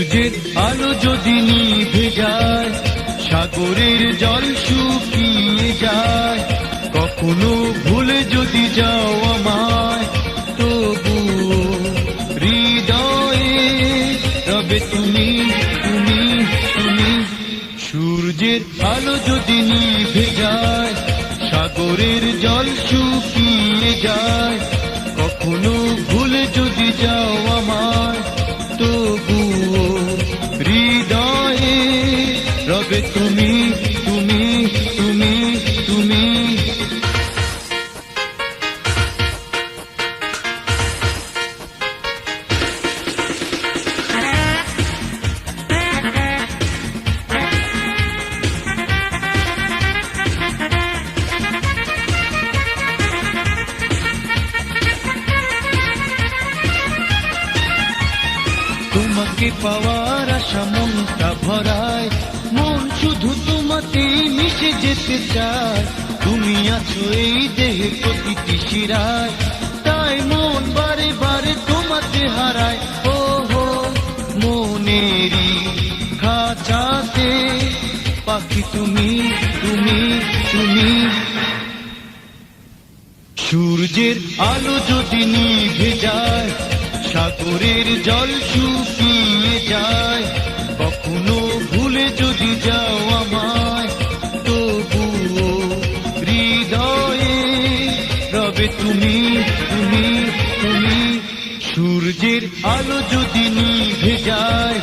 সূর্যের আলো যদি নিভে যায়, সাগরের জল শুকিয়ে যায়, কখনো ভুলে যদি যাও আমায়, তবুও হৃদয়ে রবে তুমি, তুমি, তুমি। সূর্যের আলো যদি নিভে যায়, সাগরের জল শুকিয়ে যায়, কখনো ভুলে যদি যাও আমায়, তবুও হৃদয়ে রবে তুমি, তুমি, তুমি, তুমি। তোমাকে পাওয়ার আশা মনটা ভরায়, মন শুধু তোমাকেই মিশে যেতে চায়। তুমি আছো এই দেহে প্রতিটি শিরায়, তাই মন বারে বারে তোমাকে হারায়। ও হো মনেরই খাঁচাতে পাখি তুমি, তুমি, তুমি। সূর্যের আলো যদি নিভে যায়, সাগরের জল শুকিয়ে যায়, কখনো ভুলে যদি যাও আমায়, তবুও হৃদয়ে রবে তুমি, তুমি, তুমি। সূর্যের আলো যদি নিভে যায়,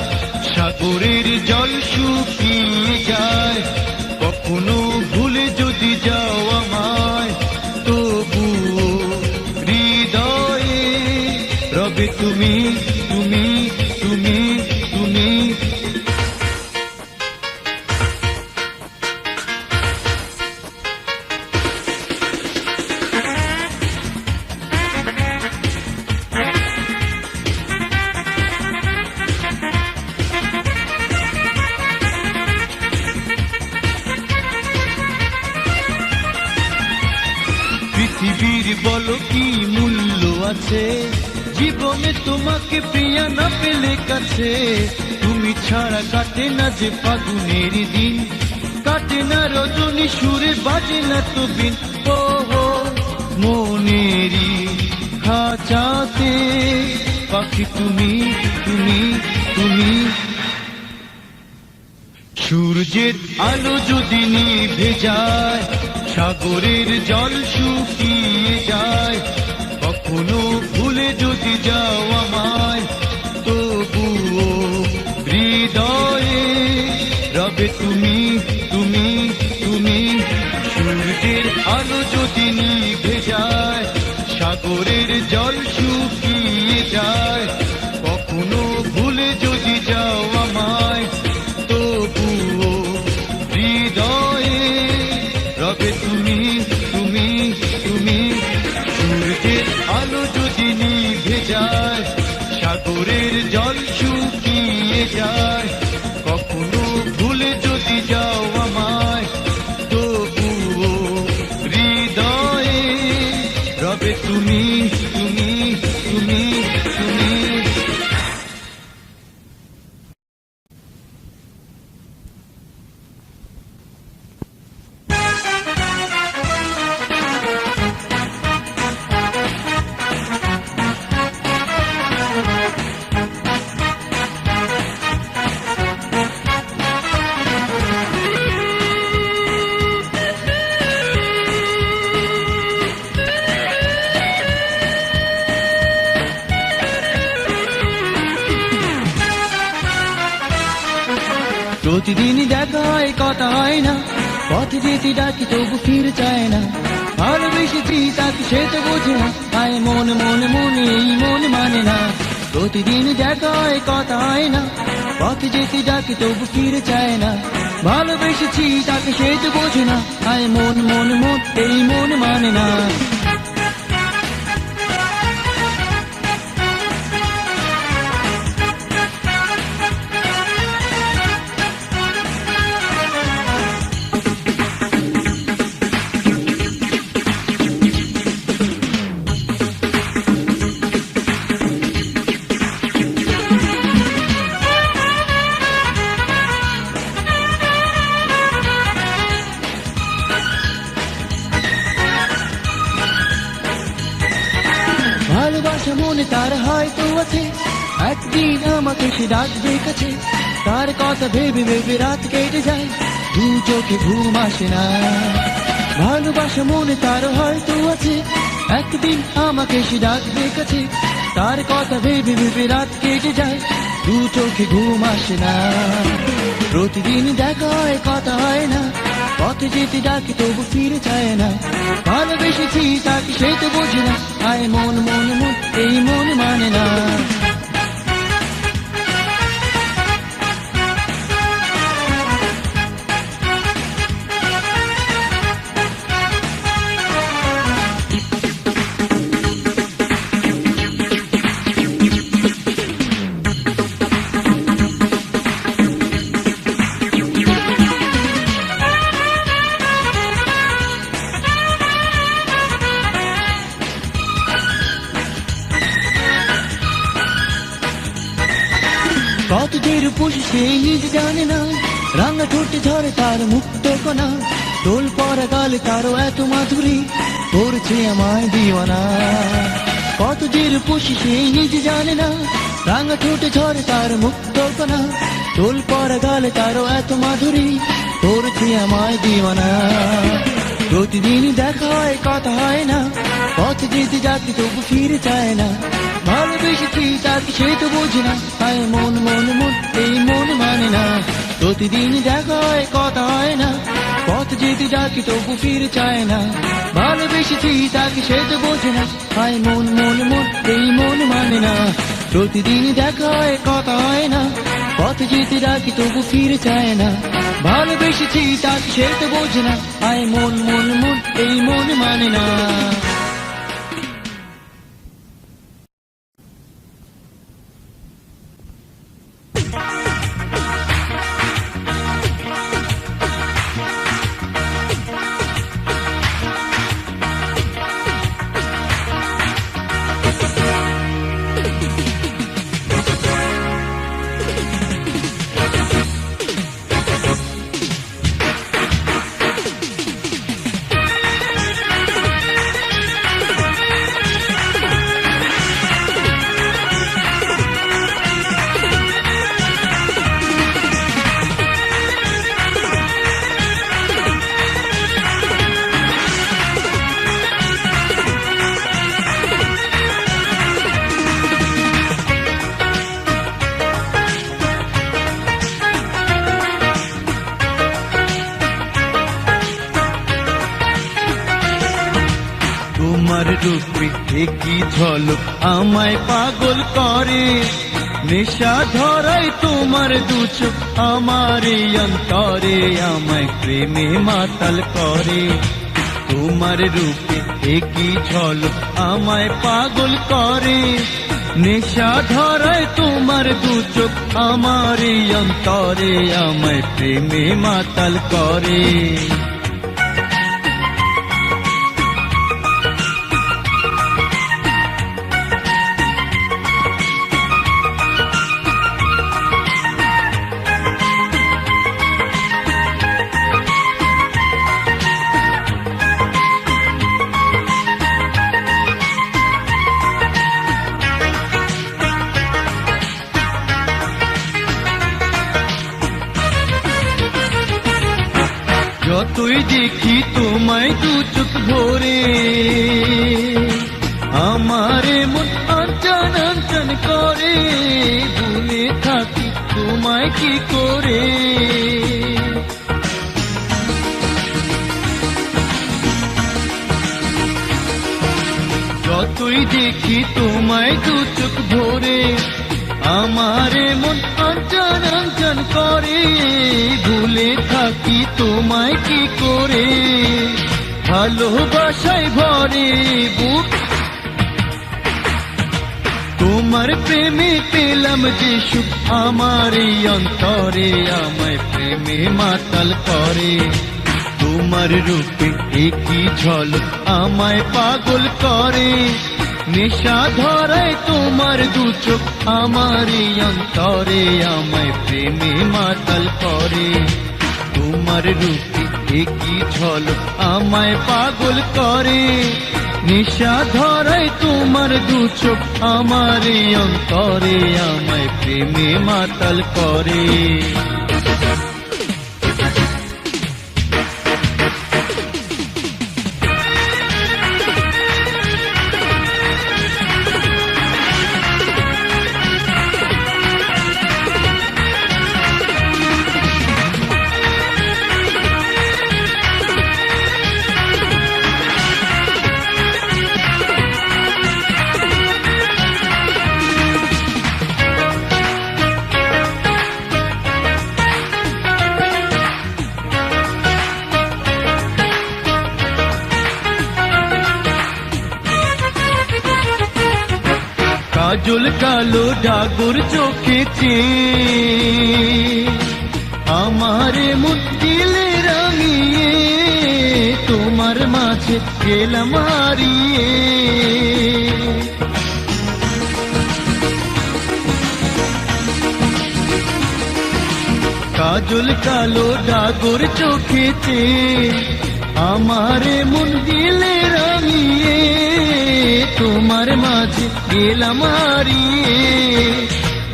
সাগরের জল শুকিয়ে যায়, কখনো ভুলে যদি যাও আমায়, তবুও হৃদয়ে রবে তুমি, তুমি, তুমি, তুমি। পৃথিবীর বলো কি মূল্য আছে, জীবনে তোমাকে প্রিয়া না পেলে কাছে। তুমি ছাড়া কাটে না যে ফাগুনের দিন, কাটে না রজনী সুরে বাজে না তো বিন। ও হো মনেরই খাঁচাতে পাখি তুমি, তুমি, তুমি। সূর্যের আলো যদি নিভে যায়, সাগরের জল শুকিয়ে যায়, কখনো ভুলে যদি যাও আমায়, তবুও হৃদয়ে রবে তুমি, তুমি, তুমি। সূর্যের আলো যদি নিভে যায়, সাগরের জল শুকিয়ে যায়, কখনো ভুলে যদি যাও আমায়, তবুও হৃদয়ে রবে তুমি, তুমি, তুমি। সূর্যের আলো যদি নিভে যায়, সাগরের জল শুকিয়ে যায়, কখনো ভুলে যদি যাও আমায়, তবুও হৃদয়ে রবে তুমি, তুমি, তুমি, তুমি। প্রতিদিন দেখা হয় কথা হয় না, পথে যেতে ডাকি তবু ফিরে চায় না। ভালোবেসেছি তাকে সে তো বোঝে না, আয় মন মন মনে এই মন মানে না। প্রতিদিন দেখা হয় কথা হয় না, পথে যেতে ডাকি তবু ফিরে চায় না। ভালোবেসেছি তাকে সে তো বোঝে না, আয় মন মন মন এই মন মানে না। ভালোবাসা মনে তার হয়তো আছে, একদিন আমাকে সে ডাকবে কাছে। তার কথা ভেবে ভেবে রাত কেটে যায়, দু চোখে ঘুম আসে না। ভালোবাসা মনে তার হয়তো আছে, একদিন আমাকে সে ডাকবে কাছে। তার কথা ভেবে ভেবে রাত কেটে যায়, দু চোখে ঘুম আসে না। প্রতিদিন দেখা হয় কথা হয় না, পথে যেতে ডাকে তবু ফিরে চায় না। ভালোবেসেছি তাকে সে তো বোঝে না, আয় মন মন মন এই মন মানে না। কত যে রূপসী সে নিজে জানে না, রাঙা ঠোঁটে ঝরে তার মুক্ত কণা। তোল পরা গালে তারও এত মাধুরী, করছে আমায় দিওয়ানা। কত যে রূপসী সে নিজে জানে না, রাঙা ঠোঁটে ঝরে তার মুক্ত কণা। তোল পরা গালে তারও এত মাধুরী, করছে আমায় দিওয়ানা। প্রতিদিন দেখা হয় কথা হয় না, পথে যেতে যাতে তবু ফিরে চায় না। ভালোবেসেছি তাকে সে তো বোঝে না, আয় মন মন মন এই মন মানে না। প্রতিদিন দেখা হয় কথা হয় না, পথ যেতে যাকে তবু ফিরে চায় না। ভালোবেসেছি তাকে সে তো বোঝে না, আয় মন মন মন এই মন মানে না। প্রতিদিন দেখা হয় কথা হয় না, পথ যেতে ডাকি তবু ফিরে চায় না। ভালোবেসেছি তাকে সে তো বোঝে না, আয় মন মন মন এই মন মানে না। তোমার রূপে কি ঝলক আমায় পাগল করে, নেশা ধরাই তোমার দু চোখ আমার এই অন্তরে, আমায় প্রেমে মাতাল করে। তোমার রূপে কি ঝলক আমায় পাগল করে, নেশা ধরায় তোমার দু চোখ আমার এই অন্তরে, আমায় প্রেমে মাতাল করে। যতই দেখি তোমায় দু চোখ ভরে, আমারে মন আঞ্চন আঞ্চন করে, ভুলে থাকি তোমায় কি করে। যতই দেখি তোমায় দু চোখ ভরে, আমারে মন আঞ্চন আঞ্চন করে, ভুলে থাকি তোমায় কি করে। ভালোবাসায় ভরে বুক, তোমার প্রেমে পেলাম যে সুখ আমার এই অন্তরে, আমায় প্রেমে মাতাল করে। তোমার রূপে কি ঝলক আমায় পাগল করে, নেশা ধরায় তোমার দু চোখ আমার এই অন্তরে, আমায় প্রেমে মাতাল করে। তোমার রূপে কি ঝলক আমায় পাগল করে, নিশা ধরাই তোমার দু চোখ আমার এই অন্তরে, আমায় প্রেমে মাতাল করে। কাজল কালো ডাগর চোখেছে আমারে মুক্তিলে রাঙিয়ে, তোমার মাঝে গেলাম হারিয়ে। কাজল কালো ডাগর চোখেছে আমারে মন দিলে রাঙিয়ে, তোমার মাঝে গেলাম হারিয়ে।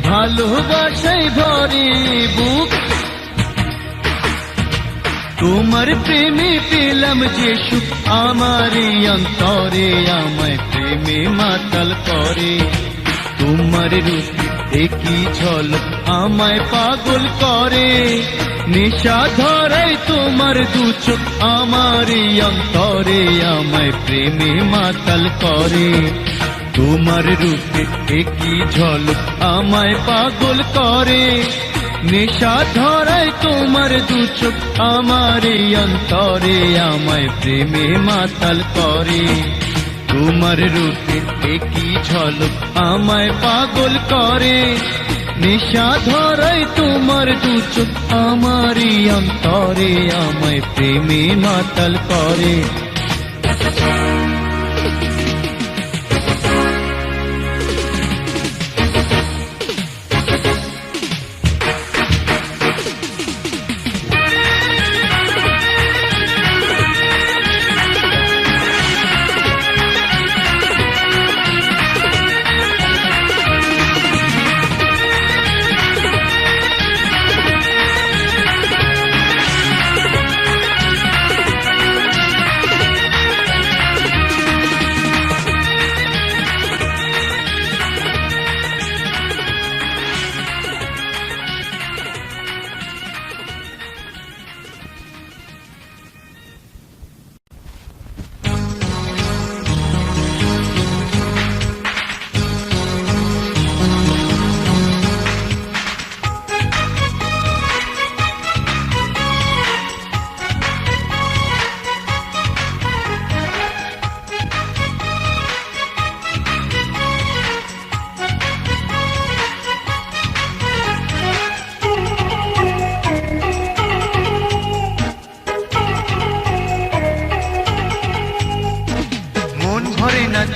ভালোবাসায় ভরে বুক তোমার প্রেমে পেলাম যে সুখ, আমার এই অন্তরে আমায় প্রেমে মাতাল করে। তোমার রূপে একই ঝলক আমায় পাগল করে, নেশা ধরাই তোমার দু চোখ আমার এই অন্তরে, আমায় প্রেমে মাতাল করে। তোমার রূপে একই ঝলক আমায় পাগল করে, নেশা ধরাই তোমার দু চোখ আমার এই অন্তরে, আমায় প্রেমে মাতাল করে। তোমার রূপে একই ঝলক আমায় পাগল করে, নেশা ধরাই তোমার দু চোখ আমার এই অন্তরে, আমায় প্রেমে মাতাল করে।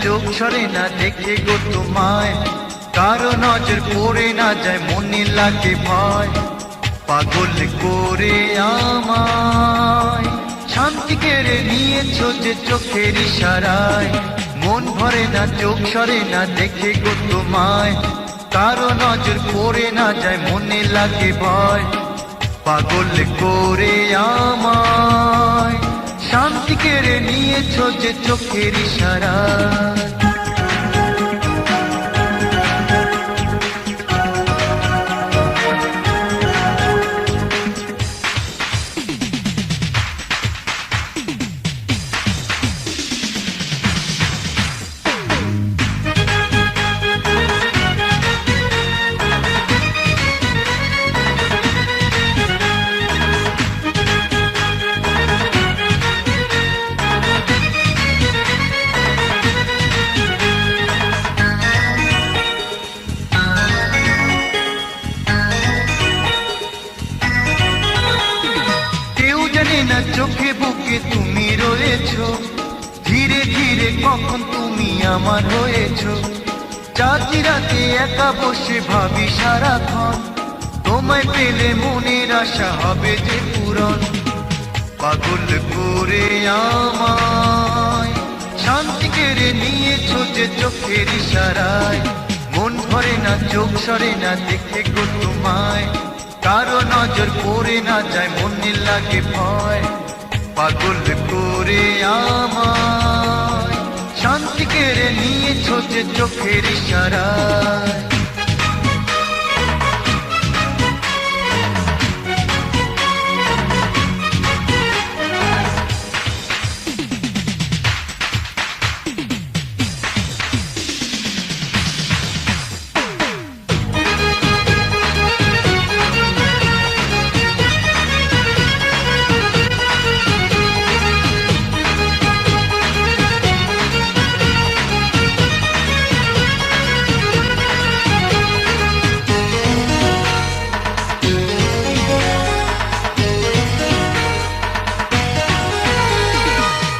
চোখ সরে না দেখে গো তোমায়, কারো নজর পড়ে না যায় মনে লাগে ভয়। পাগল করে আমায় শান্তি কেড়ে নিয়েছো যে চোখের ইশারায়, মন ভরে না চোখ সরে না দেখে গো তোমায়, কারো নজর পড়ে না যায় মনে লাগে ভয়। পাগল করে আমায় শান্তি কেড়ে নিয়েছো যে চোখের ইশারায়। চোখে বুকে তুমি রয়েছো, ধীরে ধীরে কখন তুমি আমার হয়েছো। চাঁদি রাতে একা বসে ভাবি সারাক্ষণ, তোমায় পেলে মনের আশা হবে যে পূরণ। পাগল করে আমায় শান্তি কেড়ে নিয়েছো যে চোখের ইশারায়, মন ভরে না চোখ সরে না দেখে গো তোমায়, কারো নজর পড়ে না যায় মনে লাগে ভয়, পাগল করে আমায় শান্তি কেড়ে নিয়েছো যে চোখের ইশারায়।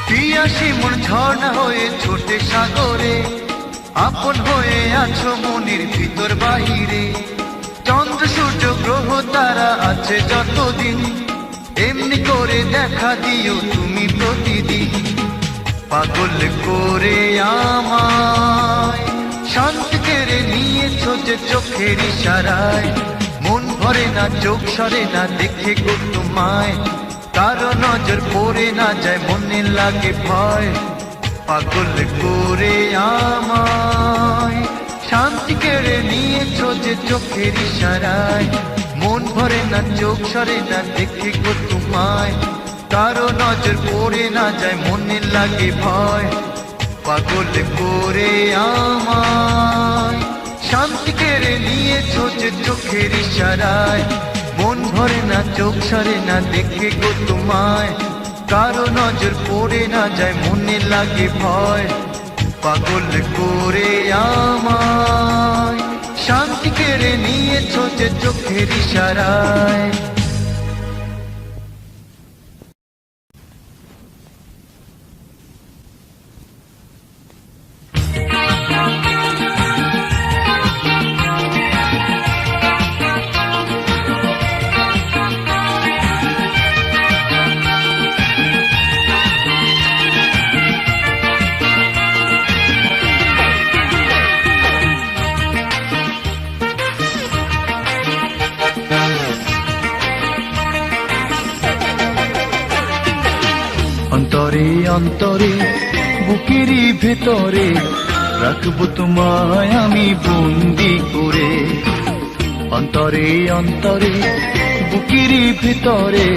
পিয়াসী মন ঝর্ণা হয়ে ছোটে সাগরে, আপন হয়ে আছো মনের ভিতর বাহিরে, চন্দ্র সূর্য গ্রহ তারা আছে যতদিন, এমনি করে দেখা দিও তুমি প্রতিদিন, পাগল করে আমায় শান্তি কেড়ে নিয়েছো যে চোখের ইশারায়, মন ভরে না চোখ সরে না দেখে গো তোমায়, কারো নজর পড়ে না যায় মনে লাগে ভয়, পাগল করে আমায় শান্তি কেড়ে নিয়েছো যে চোখের ইশারায়, মন ভরে না চোখ সরে না দেখে গো তোমায়, কারো নজর পড়ে না যায় মনে লাগে ভয়, পাগল করে আমায় শান্তি কেড়ে নিয়েছো যে চোখের ইশারায়, মন ভরে না চোখ সরে না দেখে গো তোমায়, কারো নজর পড়ে না যায় মনে লাগে ভয়, পাগল করে আমায় শান্তি কেড়ে নিয়েছো যে চোখের ইশারায়। অন্তরে অন্তরে বুকেরই ভেতরে রাখবো তোমায় আমি বন্দি করে, অন্তরে অন্তরে বুকেরই ভেতরে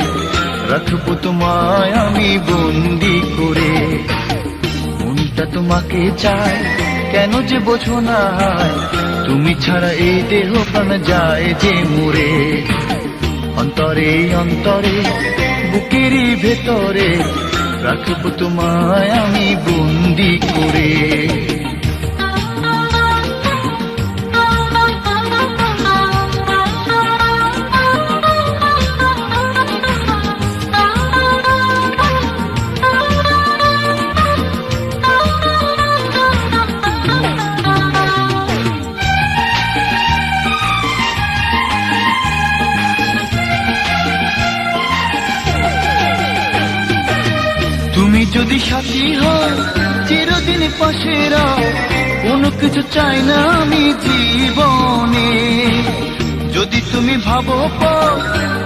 রাখবো তোমায় আমি বন্দি করে, মনটা তোমাকে চায় কেন যে বোঝো না, তুমি ছাড়া এই দেহ প্রাণ যায় যে মরে, অন্তরে অন্তরে বুকেরই ভেতরে রাখবো তোমায় আমি বন্দি করে। তুমি যদি সাথী হও চিরদিন পাশে রাও, কোনো কিছু চাই না আমি জীবনে, যদি তুমি ভাবো পাও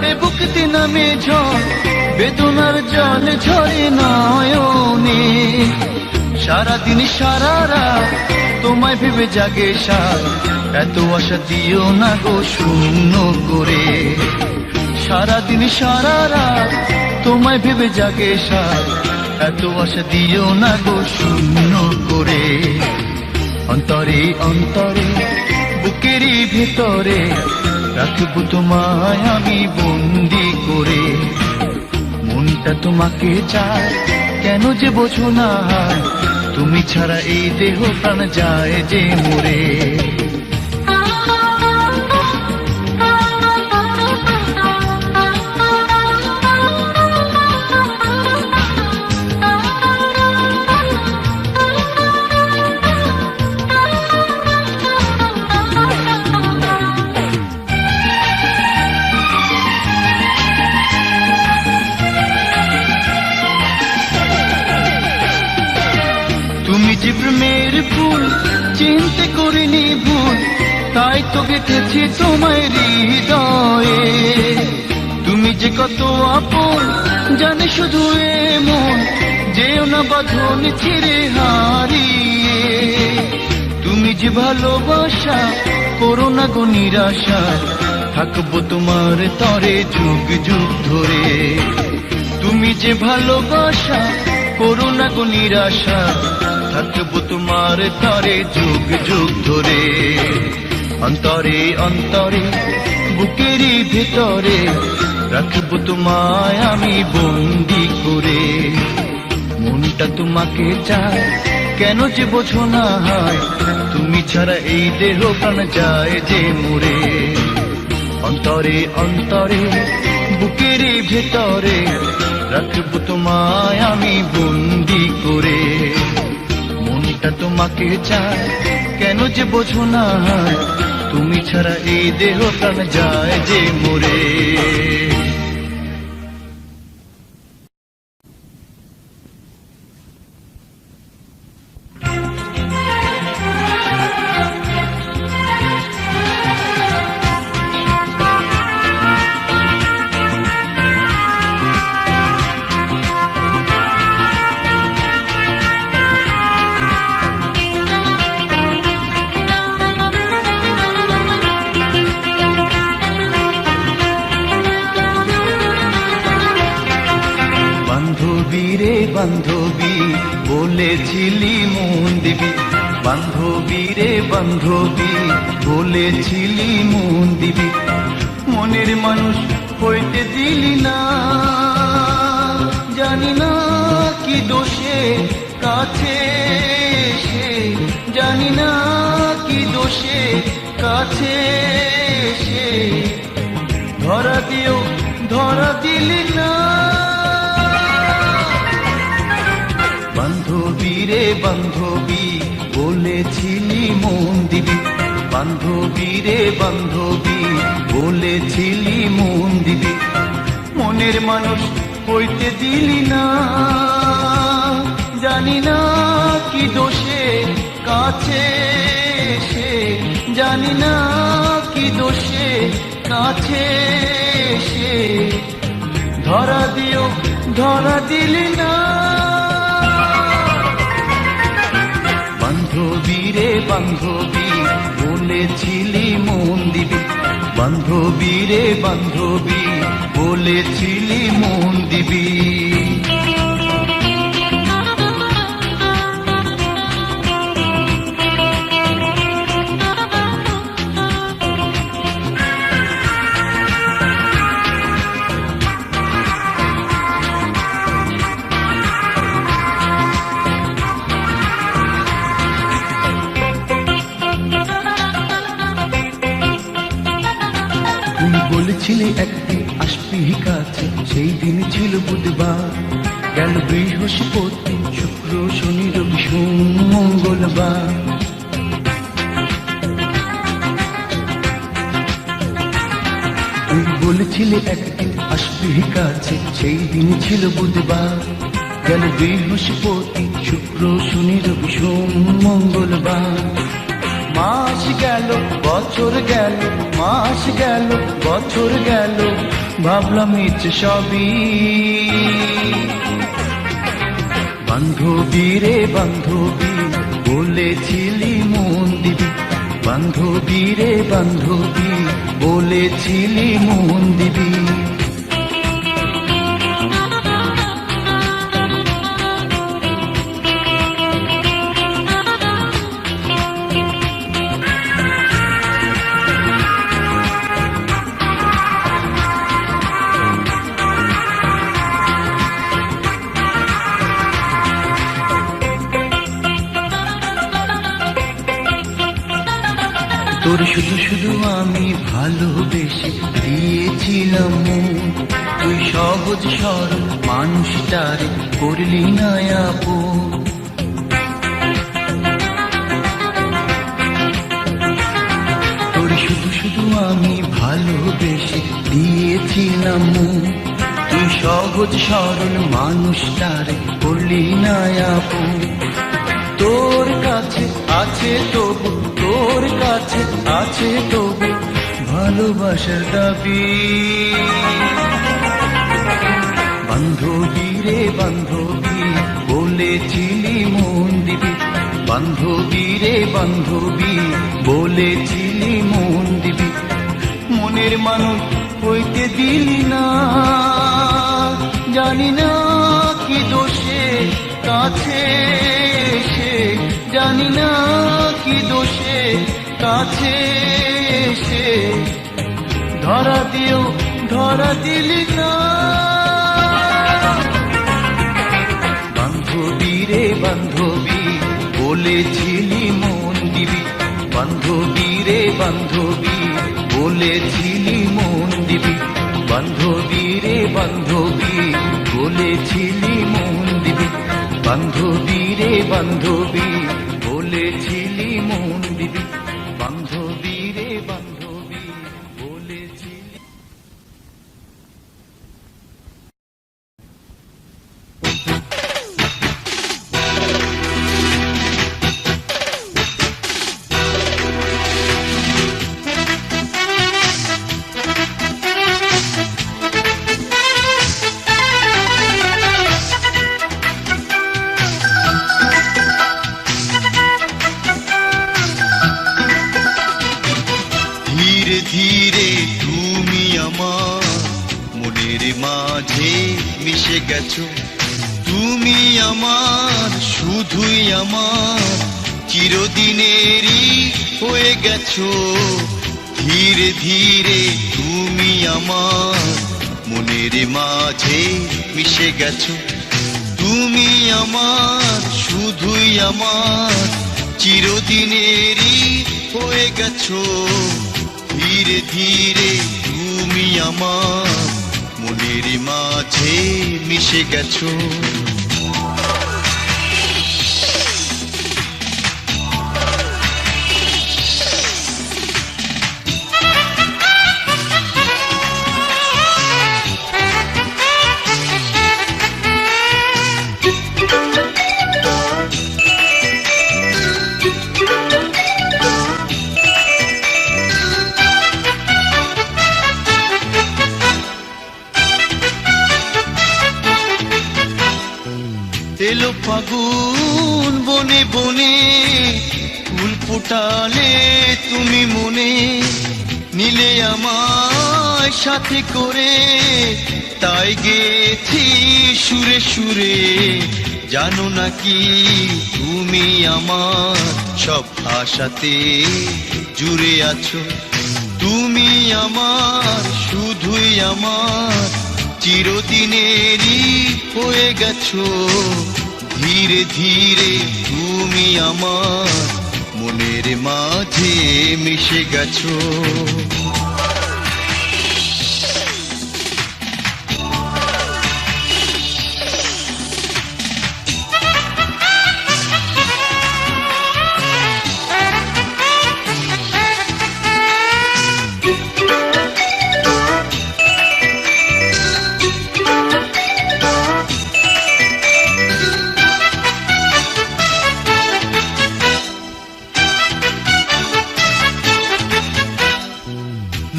এ বুকতে নামে ঝড়, বেদনার জল ঝরে নয়নে, সারাদিন সারা রাত তোমায় ভেবে জাগে সার, এত আশা দিও না গো শূন্য করে, সারাদিন সারা রাত তোমায় ভেবে জাগে সার, এত আশা দিও না গো শূন্য করে, অন্তরে অন্তরে বুকেরই ভেতরে রাখবো তোমায় আমি বন্দি করে, মনটা তোমাকে চায় কেন যে বোঝো না, তুমি ছাড়া এই দেহ প্রাণ যায় যে মরে। তুমি যে প্রেমের ফুল চিনতে করিনি ভুল, তাই তো গেঁথেছি তোমায় হৃদয়ে। তুমি যে কত আপন জানে শুধু এ মন, যেও না বাঁধন ছিঁড়ে হারিয়ে। তুমি যে ভালোবাসা করো না গো নিরাশা, থাকবো তোমার তরে যুগ যুগ ধরে। তুমি যে ভালোবাসা করো না গো নিরাশা, থাকবো তোমার তরে যুগ যুগ ধরে। অন্তরে অন্তরে বুকেরই ভেতরে রাখবো তোমায় আমি বন্দি করে। মনটা তোমাকে চায় কেন যে বোঝো না হয়, তুমি ছাড়া এই দেহ প্রাণ যায় যে মরে। অন্তরে অন্তরে বুকেরই ভেতরে রাখবো তোমায় আমি বন্দি করে। মনটা তোমাকে চায় কেন যে বোঝো না হয়, তুমি ছাড়া এই দেহ প্রাণ যায় যে মরে। বান্ধবী রে বান্ধবী বলেছিলি মন দিবি, বান্ধবী রে বান্ধবী বলেছিলি মন দিবি। মনের মানুষ হইতে দিলি না, জানি না কি দোষে কাছে সে, জানি না কি দোষে কাছে সে। ধরা দিও ধরা দিলি না। বান্ধবী রে বান্ধবী বলেছিলি মন দিবি, বান্ধবী রে বান্ধবী বলেছিলি মন দিবি। মনের মানুষ হইতে দিলি না, জানি না কি দোষে কাছে সে, জানি না কি দোষে কাছে সে। ধরা দিও ধরা দিলি না। বান্ধবী রে বান্ধবী বলেছিলি মন দিবি, বান্ধবী রে বান্ধবী বলেছিলি মন দিবি। তুমি বলেছিলে একদিন আসবি কাছে, সেই দিন ছিল বুধবার। গেল বৃহস্পতি শুক্র শনি রবি সোম মঙ্গলবার। তুমি বলেছিলে একদিন আসবি কাছে, সেই দিন ছিল বুধবার। গেল বৃহস্পতি শুক্র শনি রবি সোম মঙ্গলবার। মাস গেল বছর গেল, মাস গেল বছর গেল, ভাবলাম ইচ্ছে সবই। বান্ধবী রে বান্ধবী বলেছিলি মন দিবি, বান্ধবী রে বান্ধবী বলেছিলি মন দিবি। তোর শুধু শুধু আমি ভালোবেসে দিয়েছিলাম মন, তুই সহজ সরল মানুষটারে করলি না আপন। তোর শুধু শুধু আমি ভালোবেসে দিয়েছিলাম মন, তুই সহজ সরল মানুষটারে করলি না আপন। তোর কাছে আছে তবু, তোর কাছে আছে তবু ভালোবাসার দাবি। বান্ধবী রে বান্ধবী বলেছিলি মন দিবি, বান্ধবী রে বান্ধবী বলেছিলি মন দিবি, মনের মানুষ হইতে দিলি না। জানি না কি দোষে কাছে এসে, জানি না কি দোষে কাছে এসে ধরা দিও, ধরা দিলি না। বান্ধবী রে বান্ধবী বলেছিলি মন দিবি, বান্ধবী রে বান্ধবী বলেছিলি মন দিবি, বান্ধবী রে বান্ধবী বলেছিলি মন দিবি, বান্ধবী রে বান্ধবী বলেছিলি মন দিবি, বান্ধবী রে বান্ধবী বলেছিলি। ধীরে ধীরে তুমি আমার মনের মাঝে মিশে গেছো, তুমি আমার শুধুই আমার চিরদিনেরই হয়ে গেছো। ধীরে ধীরে তুমি আমার মনের মাঝে মিশে গেছো, তুমি আমার শুধুই আমার চিরদিনেরই হয়ে গেছো। ধীরে ধীরে তুমি আমার মনের মাঝে মিশে গেছো। এলো ফাগুন বনে বনে, ফুল ফোটালে তুমি মনে, নিলে আমায় সাথে করে, তাই গেছি সুরে সুরে। জানো নাকি তুমি আমার সব আশাতে জুড়ে আছো, তুমি আমার শুধুই আমার চিরদিনেরই হয়ে গেছো। ধীরে ধীরে তুমি আমার মনের মাঝে মিশে গেছো।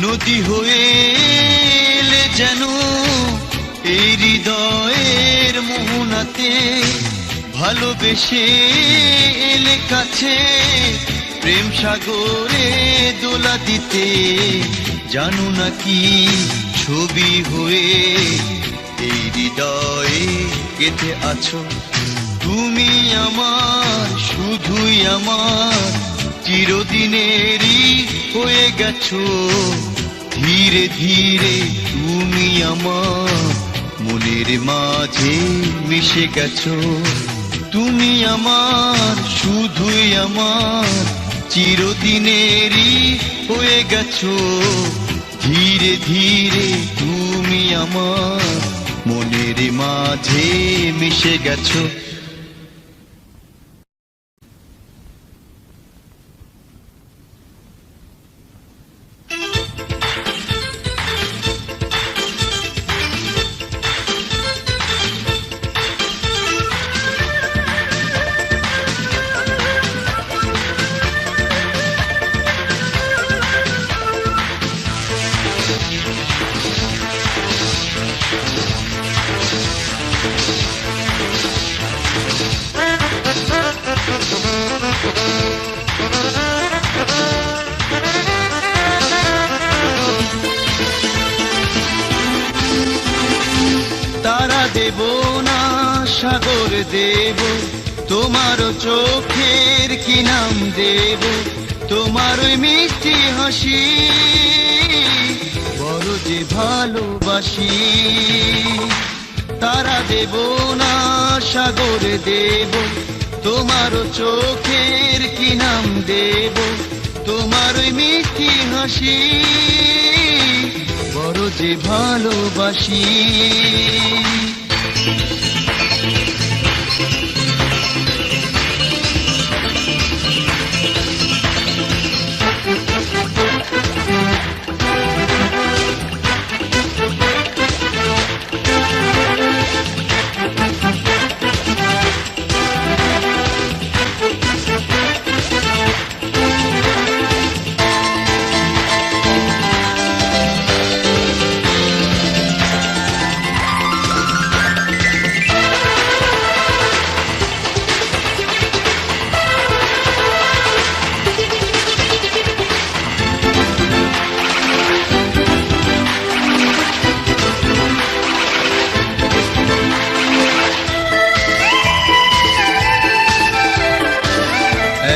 নদী হয়ে এলে যেন এই হৃদয়ের মোহনাতে, ভালোবেসে এলে কাছে প্রেম সাগরে দোলা দিতে। জানো নাকি ছবি হয়ে এই হৃদয়ে গেঁথে আছো, তুমি আমার শুধুই আমার চিরদিনেরই হয়ে গেছো। ধীরে ধীরে তুমি আমার মনের মাঝে মিশে গেছো, তুমি আমার শুধুই আমার চিরদিনেরই হয়ে গেছো। ধীরে ধীরে তুমি আমার মনের মাঝে মিশে গেছো। দেব, তোমার চোখের কি নাম দেব, তোমার ওই মিষ্টি হাসি বড় যে ভালোবাসি। তারা দেব না সাগর দেব, তোমার চোখের কি নাম দেব, তোমার ওই মিষ্টি হাসি বড় যে ভালোবাসি।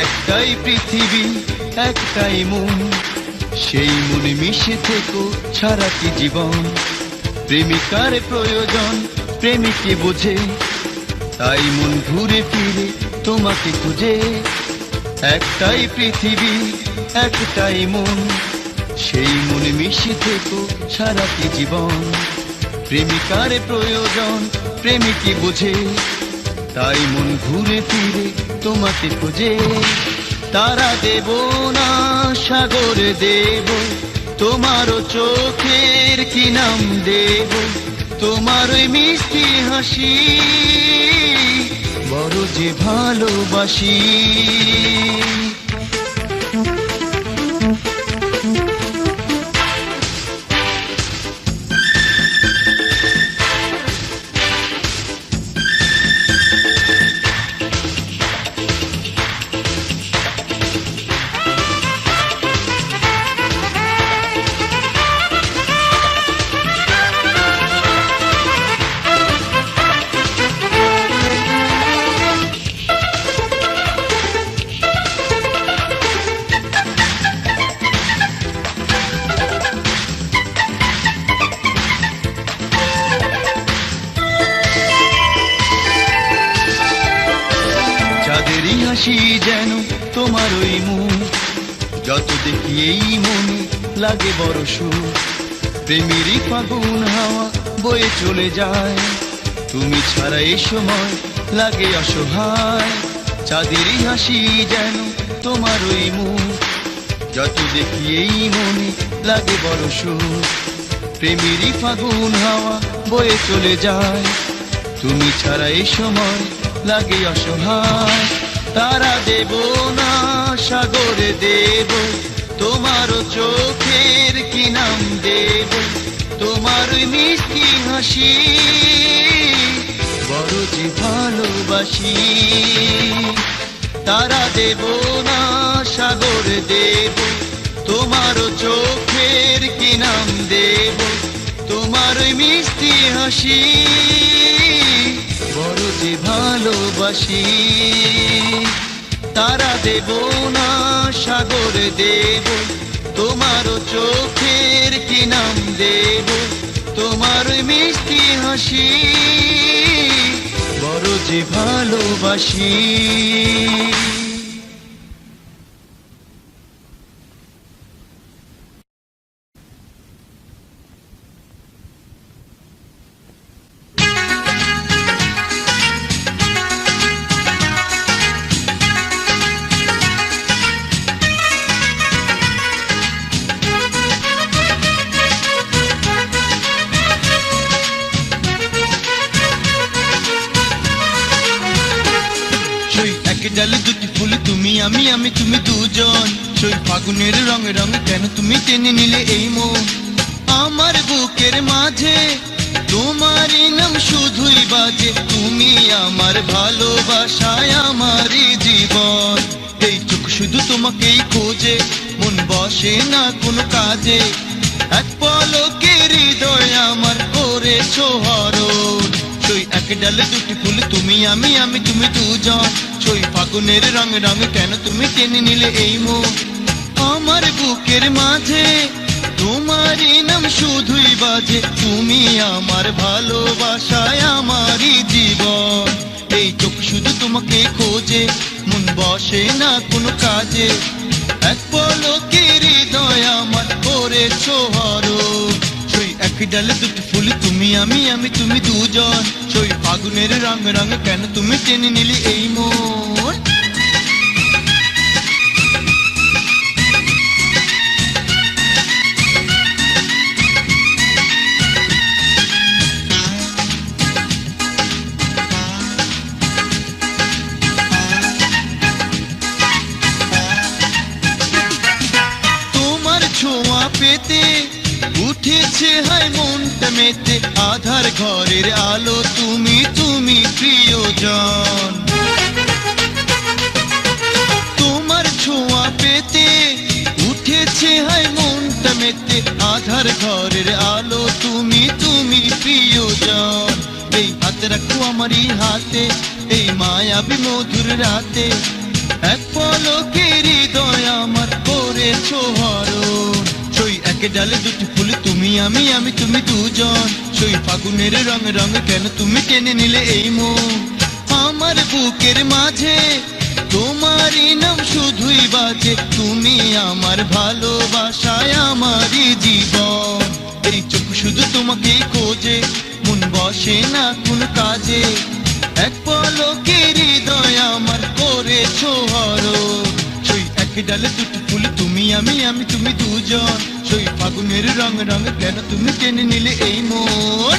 একটাই পৃথিবী একটাই মন, সেই মনে মিশে থেকো সারাটি জীবন। প্রেমিকার প্রয়োজন প্রেমিকে বোঝে, তাই মন ঘুরে ফিরে তোমাকে খুঁজে। একটাই পৃথিবী একটাই মন, সেই মনে মিশে থেকো সারাটি জীবন। প্রেমিকার প্রয়োজন প্রেমিকে বোঝে, তাই মন ঘুরে ফিরে তোমাকে খোঁজে। তারা দেব না সাগর দেব, তোমার চোখের কি নাম দেব, তোমার ওই মিষ্টি হাসি বড় যে ভালোবাসি। চাঁদেরই হাসি যেন তোমার ওই মুখ, যত দেখি এই মনে লাগে বড় সুখ। প্রেমেরই ফাগুন হাওয়া বয়ে চলে যায়, তুমি ছাড়া এই সময় লাগে অসহায়। চাঁদেরই হাসি যেন তোমার ওই মুখ, যত দেখি এই মনে লাগে বড় সুখ। প্রেমেরই ফাগুন হাওয়া বয়ে চলে যায়, তুমি ছাড়া এই সময় লাগে অসহায়। তারা দেব না সাগর দেব, তোমার চোখের কি নাম দেব, তোমার ওই মিষ্টি হাসি বড় যে ভালোবাসি। তারা দেব না সাগর দেব, তোমার চোখের কি নাম দেব, তোমার ওই মিষ্টি হাসি বড় যে ভালোবাসি। তারা দেব না সাগর দেব, তোমার চোখের কি নাম দেব, তোমার ওই মিষ্টি হাসি বড় যে ভালোবাসি। ডালে দুটি ফুল তুমি আমি আমি তুমি দুজন, সেই ফাগুনের রঙে রঙে কেন তুমি টেনে নিলে এই মন আমার বুকের মাঝে। তোমারই নাম শুধুই বাজে, তুমি আমার ভালোবাসায় আমারই জীবন। এই চোখ শুধু তোমাকেই খোঁজে, মন বসে না কোনো কাজে। এক পলকে হৃদয় আমার করেছো হরণ, সেই এক ডালে দুটি ফুল, তুমি আমি আমি তুমি দুজন। ছই ফাগুনের রং রং কেন তুমি টেনে নিলে এই মন আমার বুকের মাঝে, তোমারই নাম শুধুই বাজে, তুমি আমার ভালোবাসায় আমারই জীবন। এই চোখ শুধু তোমাকে খোঁজে, মন বসে না কোনো কাজে, এক পলকে হৃদয় আমার করেছো হরণ। ছই এক ডালে দুটি ফুল, তুমি আমি আমি তুমি দুজন। ছই ফাগুনের রং রং কেন তুমি টেনে নিলে এই মন। ছোঁয়া পেতে উঠেছে হায় মনটা মেতে, আধার ঘরের আলো তুমি তুমি প্রিয়জন। তোমার ছোঁয়া পেতে উঠেছে হায় মনটা মেতে, আধার ঘরের আলো তুমি তুমি প্রিয়জন। এই হাতে রাখো আমারই হাতে, এই মায়াবী মধুর রাতে, এক পলকে হৃদয় আমার করেছো হরণ। ছই এক ডালে দুটি ফুল, তুমি আমি আমি তুমি দুজন। ছই ফাগুনের রং রং কেন তুমি টেনে নিলে এই মন আমার বুকের মাঝে, তোমারই নাম শুধুই বাজে, তুমি আমার ভালোবাসায় আমারই জীবন। এই চোখ শুধু তোমাকেই খোঁজে, মন বসে না কোন কাজে, এক পলকে হৃদয় আমার করেছো হরণ। ছই এক ডালে দুটি ফুল, তুমি আমি আমি তুমি দুজন। ছই ফাগুনের রং রং কেন তুমি টেনে নিলে এই মন।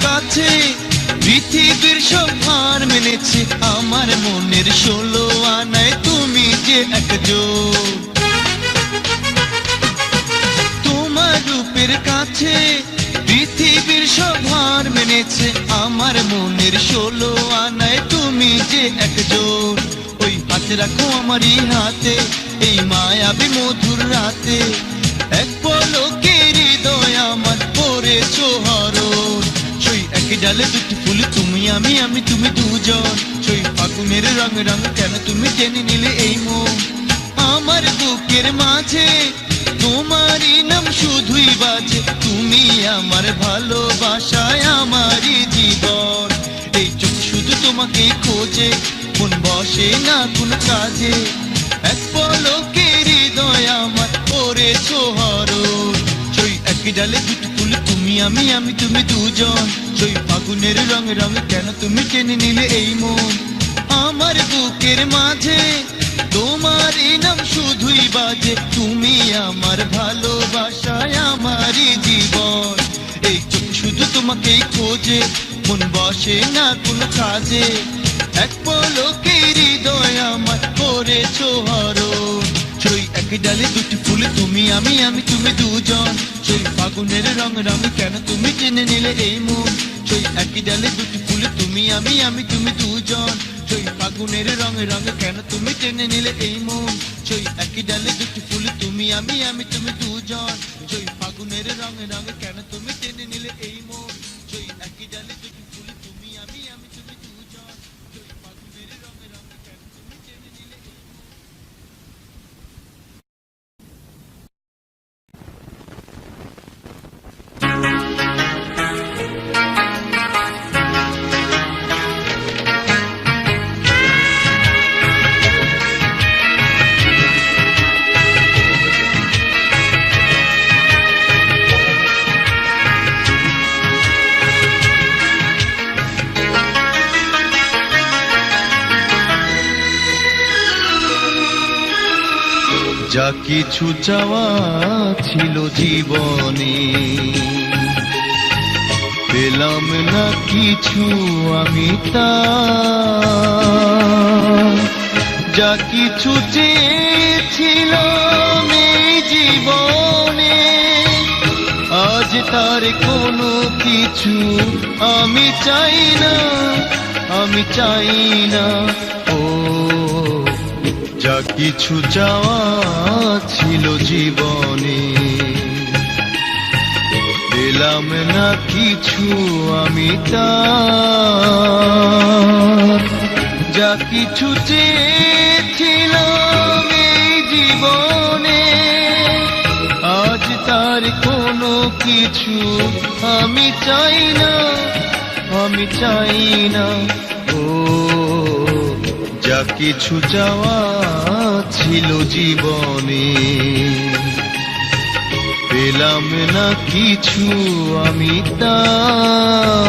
কাছে পৃথিবীর সব হার মেনেছে, আমার মনের 16 আনায় তুমি যে একজন। তোমার রূপের কাছে পৃথিবীর সব হার মেনেছে, আমার মনের 16 আনায় তুমি যে একজন। ওই হাতে রাখো আমারই হাতে, এই মায়াবী মধুর রাতে, এক পলকে হৃদয় আমার করেছো হরণ। ছই এক ডালে দুটি ফুল, তুমি আমি আমি তুমি দুজন। ছই ফাগুনের রং রং কেন তুমি টেনে নিলে এই মন আমার বুকের মাঝে, তোমারই নাম শুধুই বাজে, তুমি আমার ভালোবাসায় আমারই জীবন। এই চোখ শুধু তোমাকে খোঁজে, মন বসে না কোন কাজে, এক পলকে হৃদয় আমার করেছো হরণ। ছই এক ডালে দুটি ফুল, তুমি আমি আমি তুমি দুজন। ছই ফাগুনের রং রং কেন তুমি টেনে নিলে এই মন আমার বুকের মাঝে, তোমারই নাম শুধুই বাজে, তুমি আমার ভালোবাসায় আমারই জীবন। এই চোখ শুধু তোমাকেই খোঁজে, মন বসে না কোনো কাজে, এক পলকে হৃদয় আমার করেছো হরণ। ছই এক ডালে দুটি ফুল, তুমি আমি আমি তুমি দুজন। ছই ফাগুনের রং রং কেন তুমি টেনে নিলে এই মন। ছই এক ডালে দুটি ফুল, তুমি আমি আমি তুমি দুজন। ছই ফাগুনের রং রং কেন তুমি টেনে নিলে এই মন। ছই এক ডালে দুটি ফুল, তুমি আমি আমি তুমি দুজন। ছই ফাগুনের রং রং কেন তুমি টেনে নিলে এই মন। ছই এক ডালে দুটি ফুল, তুমি আমি আমি তুমি দুজন। ছই ফাগুনের রং রং কেন তুমি টেনে নিলে এই মন। যা কিছু চাওয়া ছিল জীবনে, পেলাম না কিছু আমি তা। যা কিছু চেয়েছিলাম এই জীবনে, আজ তার কোনো কিছু আমি চাই না, আমি চাই না। ও যা কিছু চাওয়া ছিল জীবনে, পেলাম না কিছু আমি তার। যা কিছু চেয়েছিলাম এই জীবনে, আজ তার কোনো কিছু আমি চাই না, আমি চাই না। ও যা কিছু চাওয়া ছিল জীবনে, পেলাম না কিছু আমি তার।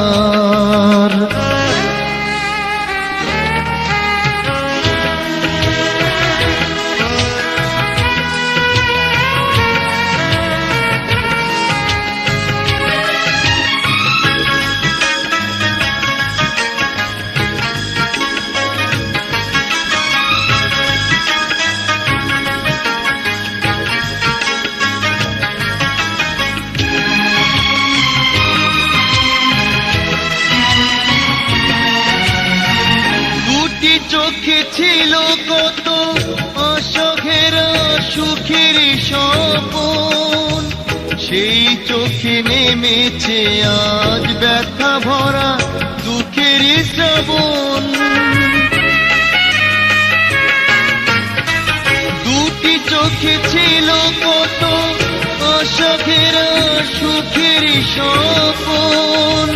চোখে ছিল কত অসঘেরা সুখের স্বপন, সেই চোখে নেমেছে আজ ব্যথা ভরা দুঃখের শ্রাবণ। দুটি চোখে ছিল কত অসঘেরা সুখের স্বপন,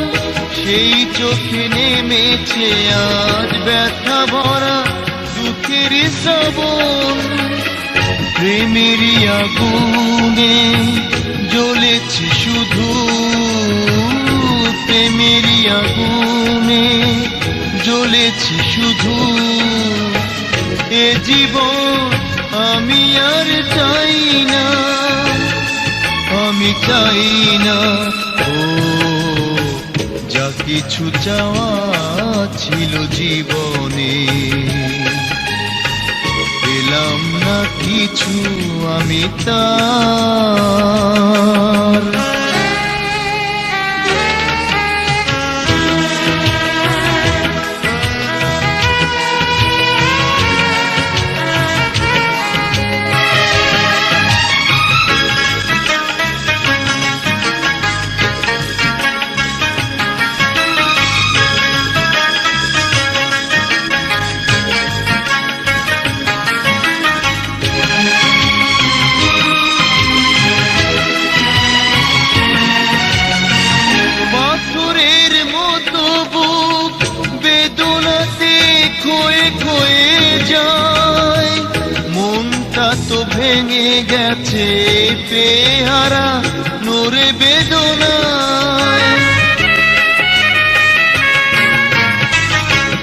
সেই চোখে নেমেছে আজ ব্যথা ভরা দুঃখের শ্রাবণ। প্রেমেরই আগুনে জ্বলেছে শুধু, প্রেমেরই আগুনে জ্বলেছে শুধু। এ জীবন আমি আর চাই না, আমি চাই না। ও যা কিছু চাওয়া ছিল জীবনে, পেলাম না কিছু আমি তার। ক্ষয়ে ক্ষয়ে যায় মনটা তো ভেঙে গেছে পেহারা নোরে বেদনায়।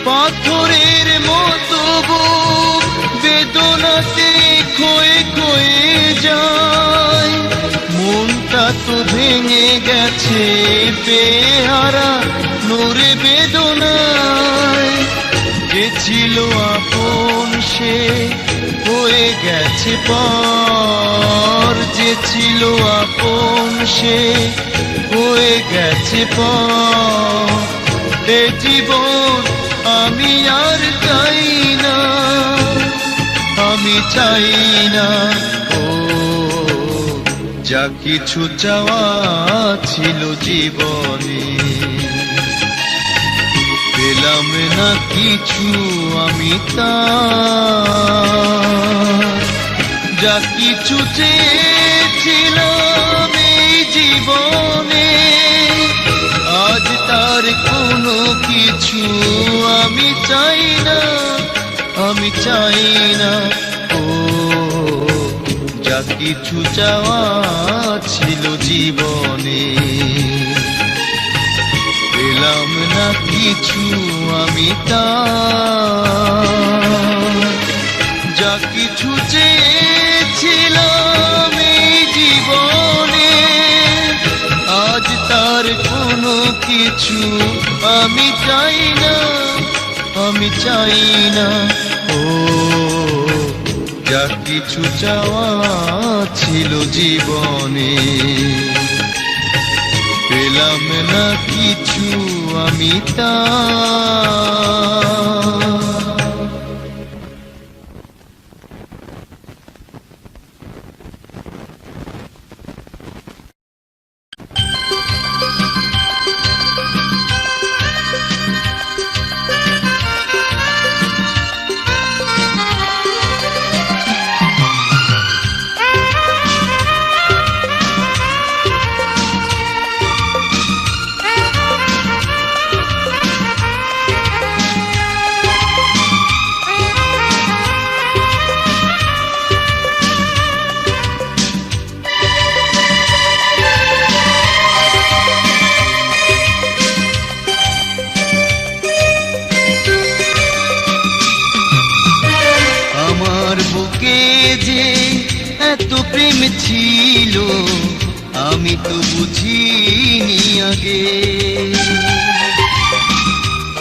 পাথরের মতো বুক বেদনাতে ক্ষয়ে ক্ষয়ে যায়, মনটা তো ভেঙে গেছে পেহারা নোরে বেদনায়। যে ছিল আপন সে হয়ে গেছে পর, যে ছিল আপন সে হয়ে গেছে পর। এ জীবন আমি আর চাই না, আমি চাই না। ও যা কিছু চাওয়া ছিল জীবনে, পেলাম না কিছু আমি তার। যা কিছু চেয়েছিলাম এই জীবনে, আজ তার কোনো কিছু আমি চাই না, আমি চাই না। ও যা কিছু চাওয়া ছিল জীবনে, পেলাম না কিছু আমি তার। যা কিছু চেয়েছিলাম এই জীবনে, আজ তার কোনো কিছু আমি চাই না, আমি চাই না। ও যা কিছু চাওয়া ছিল জীবনে, পেলাম না কিছু আমি তা। যে এত প্রেম ছিল আমি তো বুঝিনি আগে,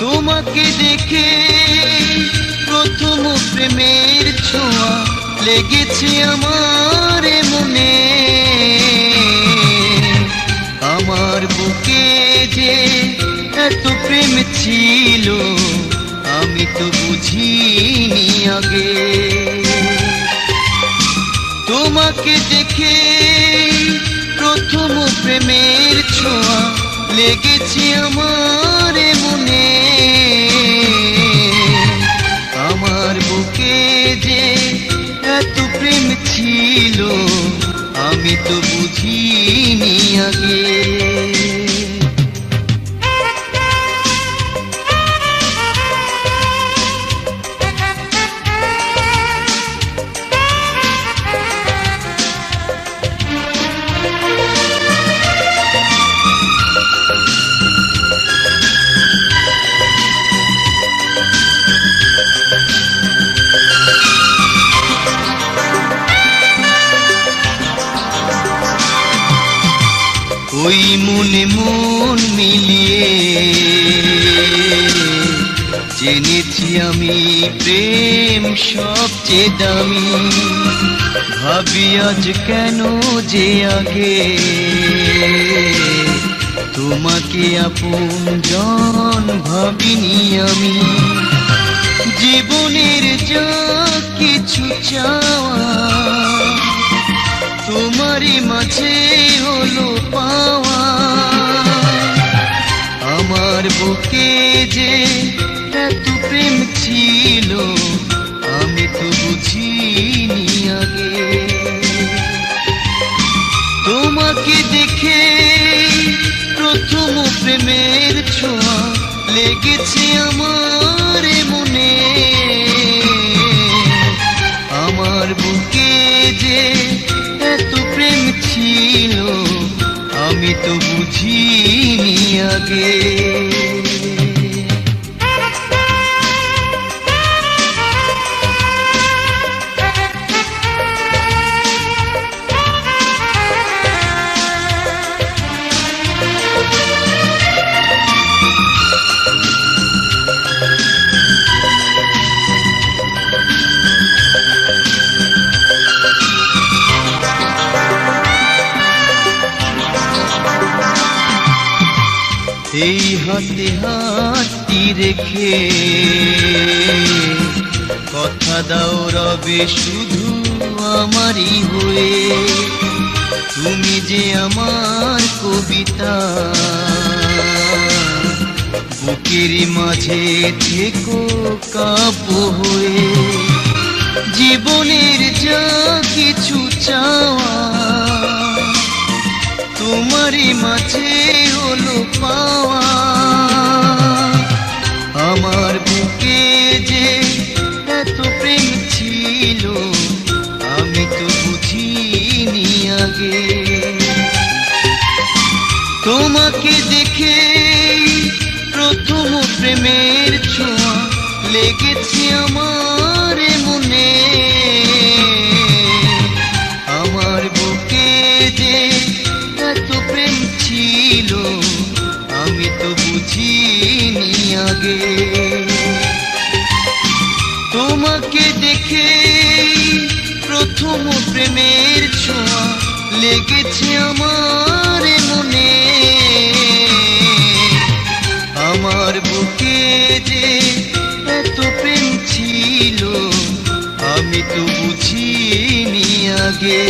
তোমাকে দেখে প্রথম প্রেমের ছোঁয়া লেগেছে আমার মনে। আমার বুকে যে এত প্রেম ছিল আমি তো বুঝিনি আগে, তোমাকে দেখে প্রথম প্রেমের ছোঁয়া লেগেছে আমার মনে। আমার বুকে যে এত প্রেম ছিল আমি তো বুঝিনি আগে। ওই মনে মন মিলিয়ে জেনেছি আমি প্রেম সবচেয়ে দামি। ভাবি আজ কেন যে আগে তোমাকে আপনজন ভাবিনি আমি। জীবনের যা কিছু চাওয়া তোমারই মাঝে হলো পাওয়া। আমার বুকে যে এত প্রেম ছিল আমি তো বুঝিনি আগে, তোমাকে দেখে প্রথম প্রেমের ছোঁয়া লেগেছে আমার মনে। আমার বুকে যে এত প্রেম ছিল আমি তো বুঝিনি আগে। এই হাতে হাতটি রেখে কথা দাও রবে শুধু আমারই হয়ে। তুমি যে আমার কবিতা বুকের মাঝে থেকো কাব্য হয়ে। জীবনের যা কিছু চাওয়া তোমারই মাঝে হলো পাওয়া। আমার বুকে যে এত প্রেম ছিল আমি তো বুঝিনি আগে, তোমাকে দেখে প্রথম প্রেমের ছোঁয়া লেগেছে আমার মনে। আমার বুকে যে এত প্রেম ছিল আমি তো বুঝিনি আগে, তোমাকে দেখে প্রথম প্রেমের ছোঁয়া লেগেছে আমার মনে। বুকে যে এত প্রেম ছিল আমি তো বুঝিনি আগে।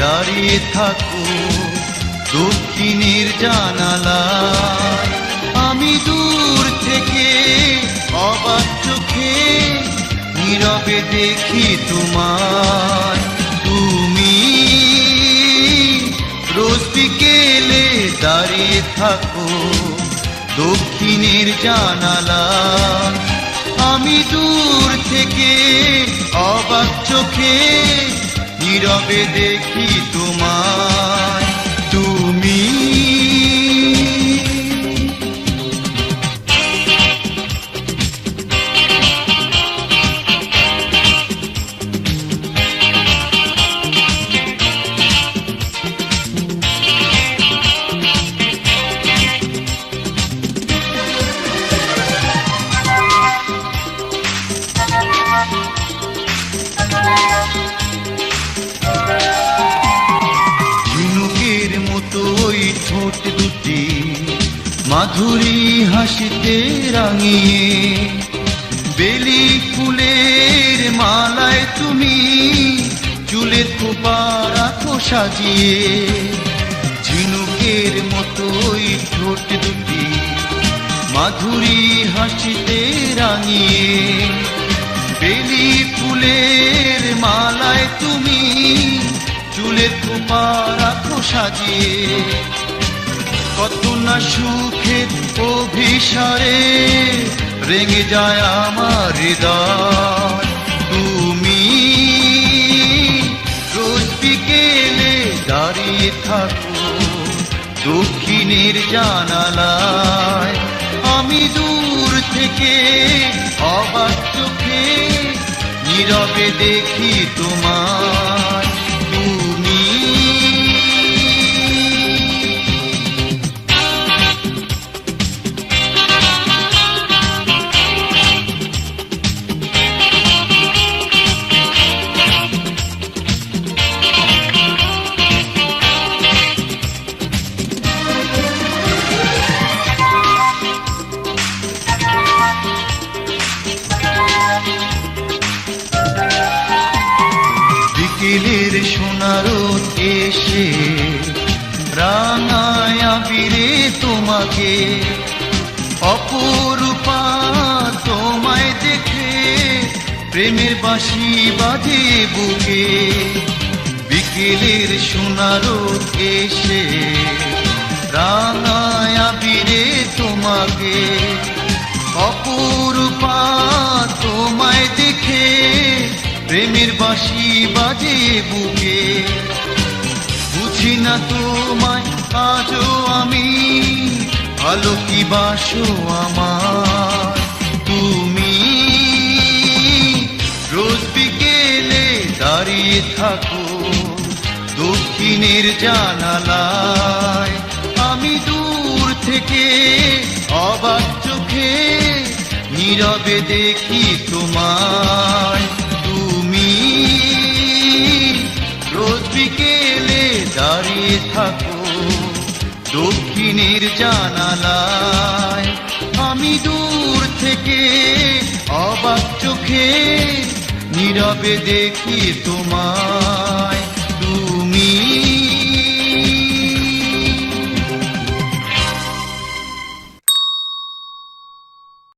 দাঁড়িয়ে থাকো দক্ষিণের জানালায়, আমি দূর থেকে অবাক চোখে নীরবে দেখি তোমায়। তুমি রোজ বিকেলে দাঁড়িয়ে থাকো দক্ষিণের জানালায়, আমি দূর থেকে অবাক চোখে নীরবে দেখি তোমায়। তুমি ঠোঁট দুটি মাধুরী হাসিতে রাঙিয়ে, বেলি ফুলের মালায় তুমি চুলে খোপা রাখো সাজিয়ে। ঝিনুকের মতোই ঠোঁট দুটি মাধুরী হাসিতে রাঙিয়ে, বেলি ফুলের মালায় তুমি চুলে খোপা রাখো সাজিয়ে। কত না সুখের অভিসারে রেঙে যায় আমার হৃদয়। তুমি রোজ বিকেলে দাঁড়িয়ে থাকো দক্ষিণের জানালায়, আমি দূর থেকে অবাক চোখে নীরবে দেখি তোমায়। বিকেলের সোনারো এসে রাঙায় আবিরে তোমাকে, অপরূপা তোমায় দেখে প্রেমের বাঁশি বাজে বুকে। বিকেলের সোনারো এসে রাঙায় আবিরে তোমাকে, অপরূপা তোমায় দেখে প্রেমের বাঁশি বাজে বুকে। বুঝি না তোমায় আজও আমি, ভালো কি বাসো আমার। তুমি রোজ বিকেলে দাঁড়িয়ে থাকো দক্ষিণের জানালায়, আমি দূর থেকে অবাক চোখে নীরবে দেখি তোমায়। তুমি রোজ বিকেলে দাঁড়িয়ে থাকো দক্ষিণের জানালায়, আমি দূর থেকে অবাক চোখে নীরবে দেখি তোমায়। তুমি